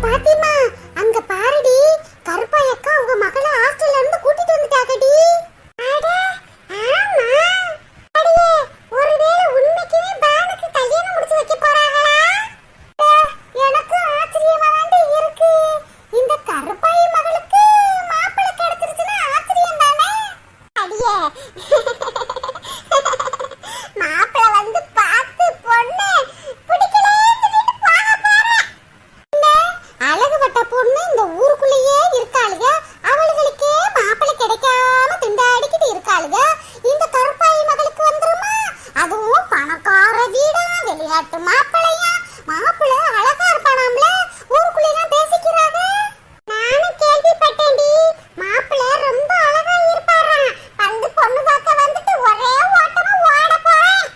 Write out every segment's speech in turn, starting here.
பாத்திமா, அங்க பாருடி, கருப்பாய் அக்கா உங்க மகள ஹாஸ்டல்ல இருந்து கூட்டிட்டு வந்துட்டாங்கடி. அட ஆமா. அடியே, ஒருவேளை உண்மைக்குமே பானுக்கு கல்யாணம் முடிச்சு வைக்க போறாங்களா? எனக்கு ஆச்சரியமா தான் இருக்கு. இந்த கருப்பாய் மகளுக்கு மாப்பிள்ளை கிடைச்சிருச்சுன்னா ஆச்சரியம் தானே? அடியே, மாப்பிள்ளை வந்து பார்த்து பொண்ணு பிடிக்கலன்னு சொல்லிட்டு போக போறேன். அழகுபட்ட பொண்ணு இந்த ஊருக்குள்ளேயே இருக்காளுங்க. அவளுகளுக்கே மாப்பிள்ளை கிடைக்காம திண்டாடிக்கிட்டு இருக்காளுங்க. இந்த கருப்பாய் மகளுக்கு வந்துருமா? அதுவும் பணக்கார வீடா, விளையாட்டு மாப்பிள்ளையா. மாப்பிள்ளை அழகா இருப்பானாம்ல, ஊருக்குள்ளேலாம் பேசிக்கிறாங்க. நானும் கேள்விப்பட்டேன்டி, மாப்பிள்ளை ரொம்ப அழகா இருப்பாராம். வந்து பொண்ணு பார்க்க வந்துட்டு ஒரே ஓட்டமா ஓட போறேன்.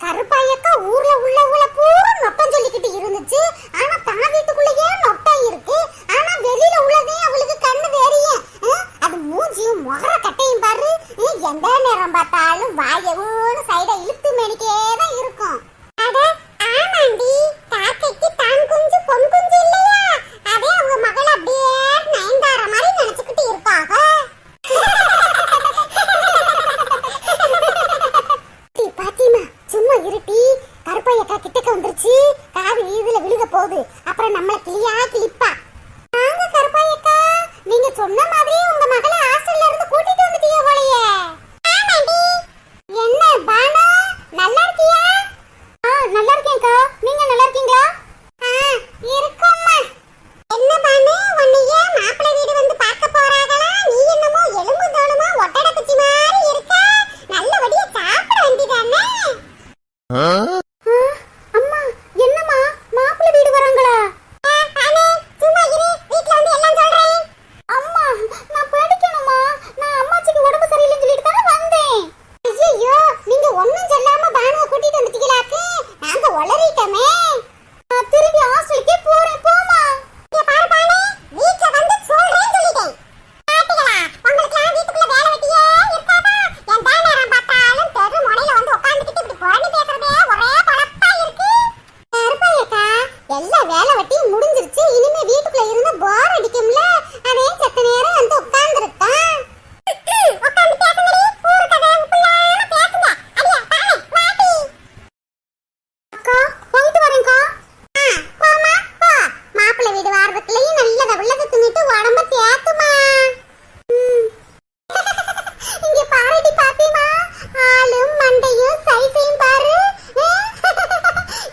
கருப்பாயக்கா ஊர்ல உள்ளவங்கள பூரா நொட்டம் சொல்லிக்கிட்டு இருந்துச்சு. ஆனா தான் வீட்டுக்குள்ளேயே நொட்டம் இருக்கு. ஆனா வெளியில உள்ளதே அவளுக்கு கண்ணு தெரியும். அது மூஞ்சியும் முகர கட்டையும் பாரு. எந்த நேரம் பார்த்தாலும் வாயவுன்னு சைட இழுத்து மேனிக்கே தான் இருக்கும். அட ஆமாண்டி, காக்கைக்கு தான் குஞ்சு பொன் குஞ்சு இல்லையா? அதே அவங்க மகள் அப்படியே நயன்தார மாதிரி நினைச்சுக்கிட்டு இருக்காங்க. பாத்திமா, சும்மா இருட்டி. கருப்பாயக்கா கிட்டக்க வந்துருச்சு. காது இதுல விழுக போகுது. அப்புறம் நம்மள கிளிப்பா. வாங்க கருப்பாயக்கா, நீங்க சொன்ன மாதிரி உங்க மகளை ஹாஸ்டல்ல இருந்து கூட்டிட்டு வந்துட்டீங்க போலயே. ஆமாண்டி. என்ன பானு, நல்லா இருக்கியா? நல்லா இருக்கேன்க்கா. நீங்க நல்லா இருக்கீங்களா? இருக்கோம்மா. என்ன பானு, உன்னையே மாப்பிள்ளை வீடு வந்து பார்க்க போறாங்களா? நீ என்னமோ எலும்பு தோலுமா ஒட்டடை குச்சி மாதிரி இருக்க. நல்லபடியா சாப்பிட வேண்டியதானே? அம்மா, என்னம்மா மாப்பிள்ளை வீடு வராங்களா? சும்மா இரு, வீட்ல வந்து எல்லாம் சொல்றேன். அம்மா, நான் படிக்கணுமா? நான் அம்மாச்சிக்கு உடம்பு சரியில்லைன்னு சொல்லிட்டு தானே வந்தேன். ஐயோ, நீங்க ஒண்ணும் சொல்லாம பானுவை கூட்டிட்டு வந்துட்டீங்களாக்கு. நாங்க உளறிட்டோமே. நான் திரும்பி ஹாஸ்டலுக்கே போறேன். போமா. பாரு பானு, வீட்ல வந்து சொல்றேன்னு சொல்லிட்டேன். பாத்தீங்களா, உங்களுக்குலாம் வீட்டுக்குள்ள வேலை வெட்டியே இருக்காதா? எந்த நேரம் பார்த்தாலும் தெரு முனையில வந்து உட்கார்ந்துக்கிட்டு இப்படி போன்னு பேசுறதே ஒரே பழப்பா இருக்கு. கருப்பாயக்கா, எல்லா வேலை வெட்டியும் முடிஞ்சிருச்சு. இனிமே வீட்டுக்குள்ள இருந்து போர் அடிக்கும்ல, அதே செத்த நேரம் வந்து உட்கார்ந்துருக்கான். உட்கார்ந்து பேசுங்கடி, ஊரு கதை உப்புலாம பேசுங்க. அடியே பானு, வாடி. அக்கா, போயிட்டு வரேன்க்கா. போமா போ. மாப்பிள்ளை வீடு வாரத்துலயும் நல்லத உள்ளத தின்னுட்டு உடம்ப தேத்துமா. இங்க பாருடி பாத்திமா, ஆளும் மண்டையும் சைஸையும் பாரு.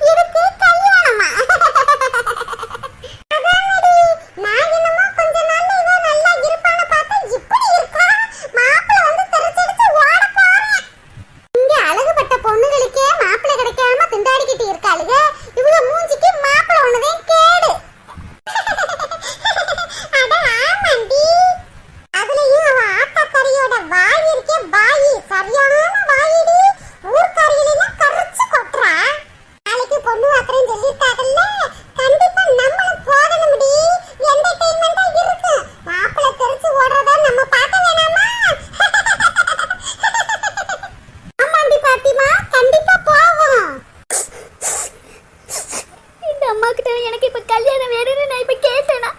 இதுக்கு கல்யாணமா? அதானடி, நான் என்னமோ கொஞ்ச நாள்ல இவ நல்லா இருப்பான்னு பார்த்தா இப்படி இருக்கா. மாப்பிள்ளை வந்து தெரிச்சடிச்சு ஓட போறேன். இங்க அழகுபட்ட பொண்ணுகளுக்கே மாப்பிள்ளை கிடைக்காம திண்டாடிக்கிட்டு இருக்காளுங்க. இவங்க மூஞ்சிக்கு மாப்பிள்ளை ஒண்ணுதான் கேடு. அட ஆமாண்டி, அதுலயும் அவ ஆத்தாக்கரியோட வாய் இருக்கே, வாயி சரியான வாயிடி. ஊர்க்காரியிலாம் கரைச்சு கொட்டுறா. நாளைக்கு பொண்ணு அக்கறைன்னு சொல்லியிருக்காங்கல்ல, கண்டிப்பா நம்மளும் போகணும்டி. என்டர்டெயின்மெண்டா இருக்கு. மாப்பிள்ளை தெரிச்சு ஓடுறத நம்ம பார்க்க வேணாமா? ஆமாண்டி பாத்திமா, கண்டிப்பா போவோம். இந்த அம்மா கிட்ட எனக்கு இப்ப கல்யாணம் வேணும்னு நான் இப்ப கேட்டேனா?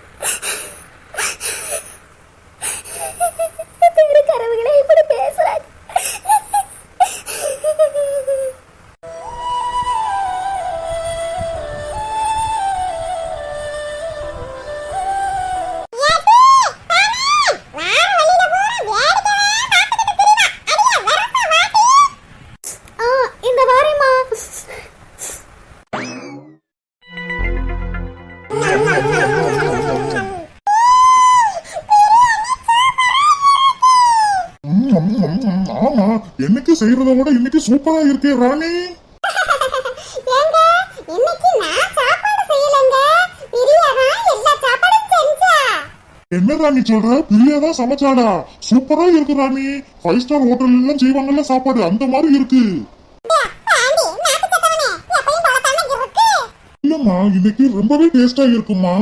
கரவுகளே இப்படி பேசுறாங்க. இந்த வாரேம்மா. ஆமா, என்னைக்கு செய்யறத விட இன்னைக்கு சூப்பரா இருக்கே ராணி. ஏங்க, இன்னைக்கு நான் சாப்பாடு செய்யலங்க. பிரியா தான் எல்லா சாப்பாடும் செஞ்சா. என்ன ராணி சொல்ற? பிரியாதான் சமைச்சாடா? சூப்பரா இருக்கு ராணி. 5 ஸ்டார் ஹோட்டல் எல்லாம் செய்வாங்கல்ல சாப்பாடு, அந்த மாதிரி இருக்கு. இல்லம்மா, இன்னைக்கு ரொம்பவே டேஸ்டா இருக்குமா.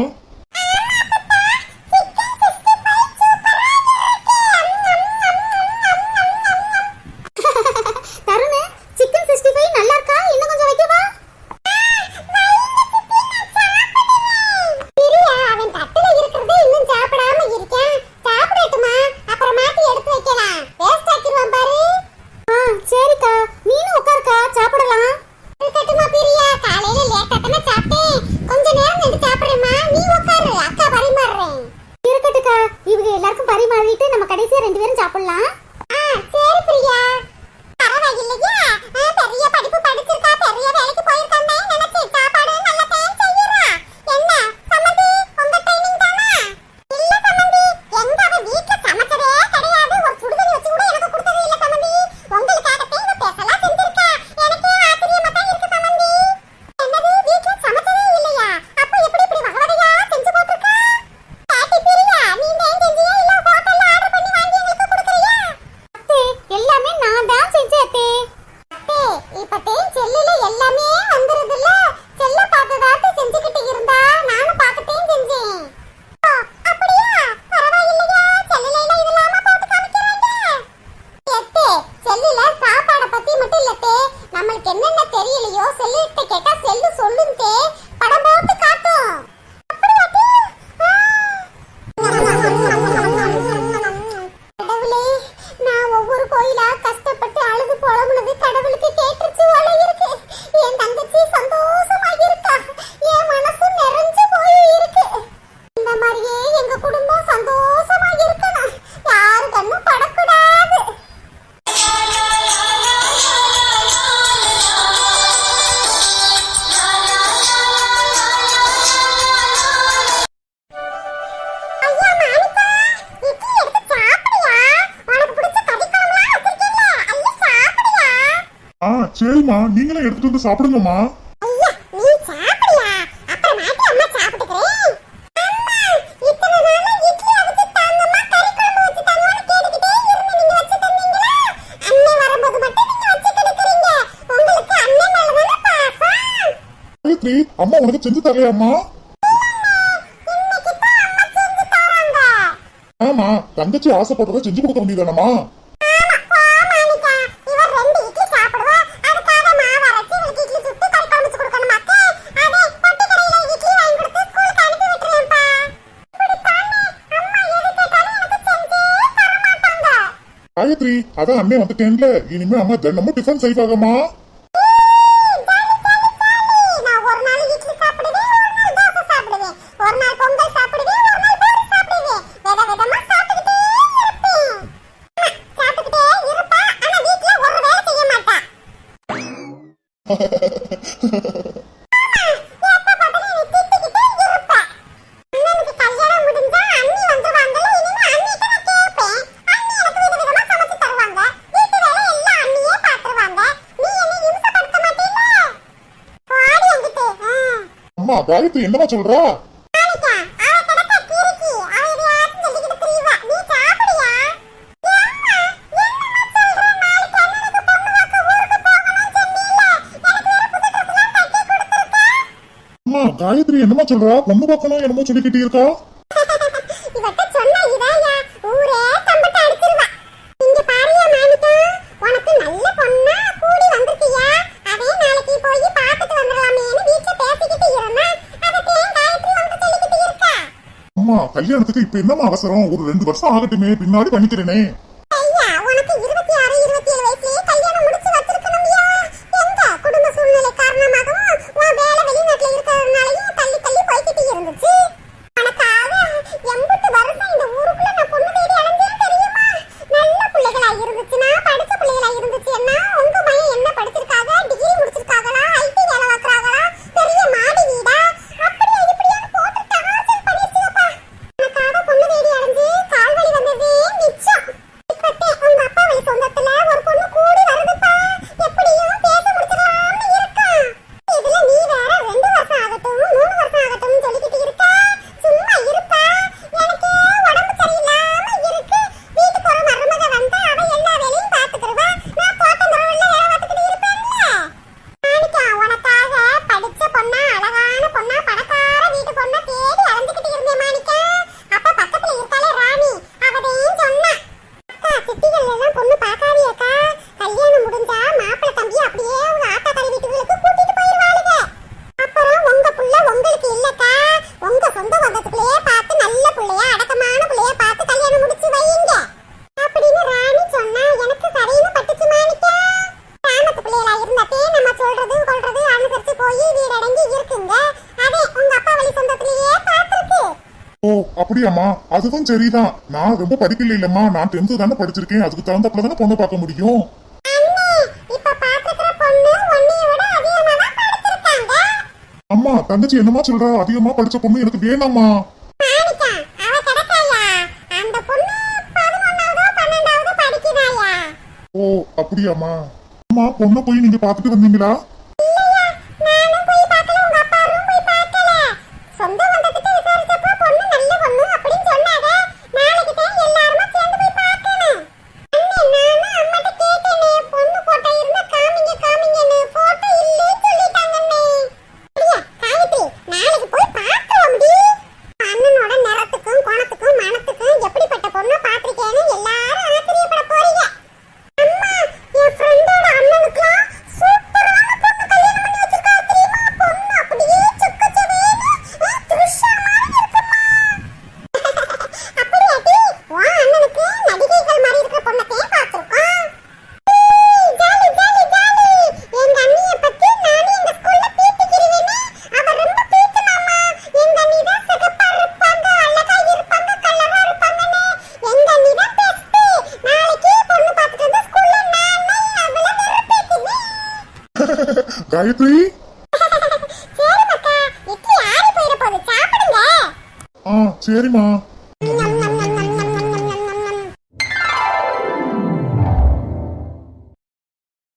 தருண், சிக்கன் 65 நல்லா இருக்கா? இன்னும் கொஞ்சம் வைக்கவா? தெரியலையோ செல்லுகிட்ட கேட்டா செல்லு சொல்லுந்தே படம் போட்டு காட்டும். அப்படியாட்டி? கடவுளே, நான் ஒவ்வொரு கோயிலா கஷ்டப்பட்டு அழுது புலம்புனது கடவுளுக்கு கேட்டுருச்சு போல இருக்கு. என் தங்கச்சி சந்தோஷமா இருக்கா, என் மனசு நிறைஞ்சு போய் இருக்கு. இந்த மாதிரியே எங்க குடும்பம் சந்தோஷமா இருக்கணும், யாரு கண்ணும் படக்கூடாது. சரிம்மா, நீங்களும் எடுத்துட்டு வந்து சாப்பிடுங்கம்மா. அம்மா உனக்கு செஞ்சு தரலையாம்மா? ஆமா, தங்கச்சி ஆசைப்படுறத செஞ்சு கொடுக்க வேண்டியதானம்மா? காயத்ரி, அதான் அண்ணே வந்துட்டேன்ல, இனிமே அம்மா தினமும் டிஃபன் செய்வாங்கம்மா. அம்மா, காயத்ரி என்னமா சொல்றா? அம்மா, காயத்ரி என்னமா சொல்றா? பொண்ணு பார்க்கணும் என்னமோ சொல்லிக்கிட்டே இருக்கா? கல்யாணத்துக்கு இப்ப என்னமா அவசரம்? ஒரு 2 வருஷம் ஆகட்டுமே, பின்னாடி பண்ணிக்கிறேனே. அப்படியாம்மா? அதுவும் சரிதான். நான் ரொம்ப படிக்கல இல்லம்மா, நான் 10th தானே படிச்சிருக்கேன். அதுக்கு தகுந்தாப்புல தானே பொண்ணு பார்க்க முடியும். அம்மா, தங்கச்சி என்னமா சொல்றா? அதிகமா படிச்ச பொண்ணு எனக்கு வேணாம்மா. ஓ, அப்படியாம்மா? அம்மா, பொண்ணை போய் நீங்க பாத்துட்டு வந்தீங்களா? என் ஃப்ரெண்டோட அண்ணனுக்குலாம் சூப்பரான காயத்ரி. சரி மக்கா, இட்லி ஆறி போயிட போகுது, சாப்பிடுங்க. சரிம்மா.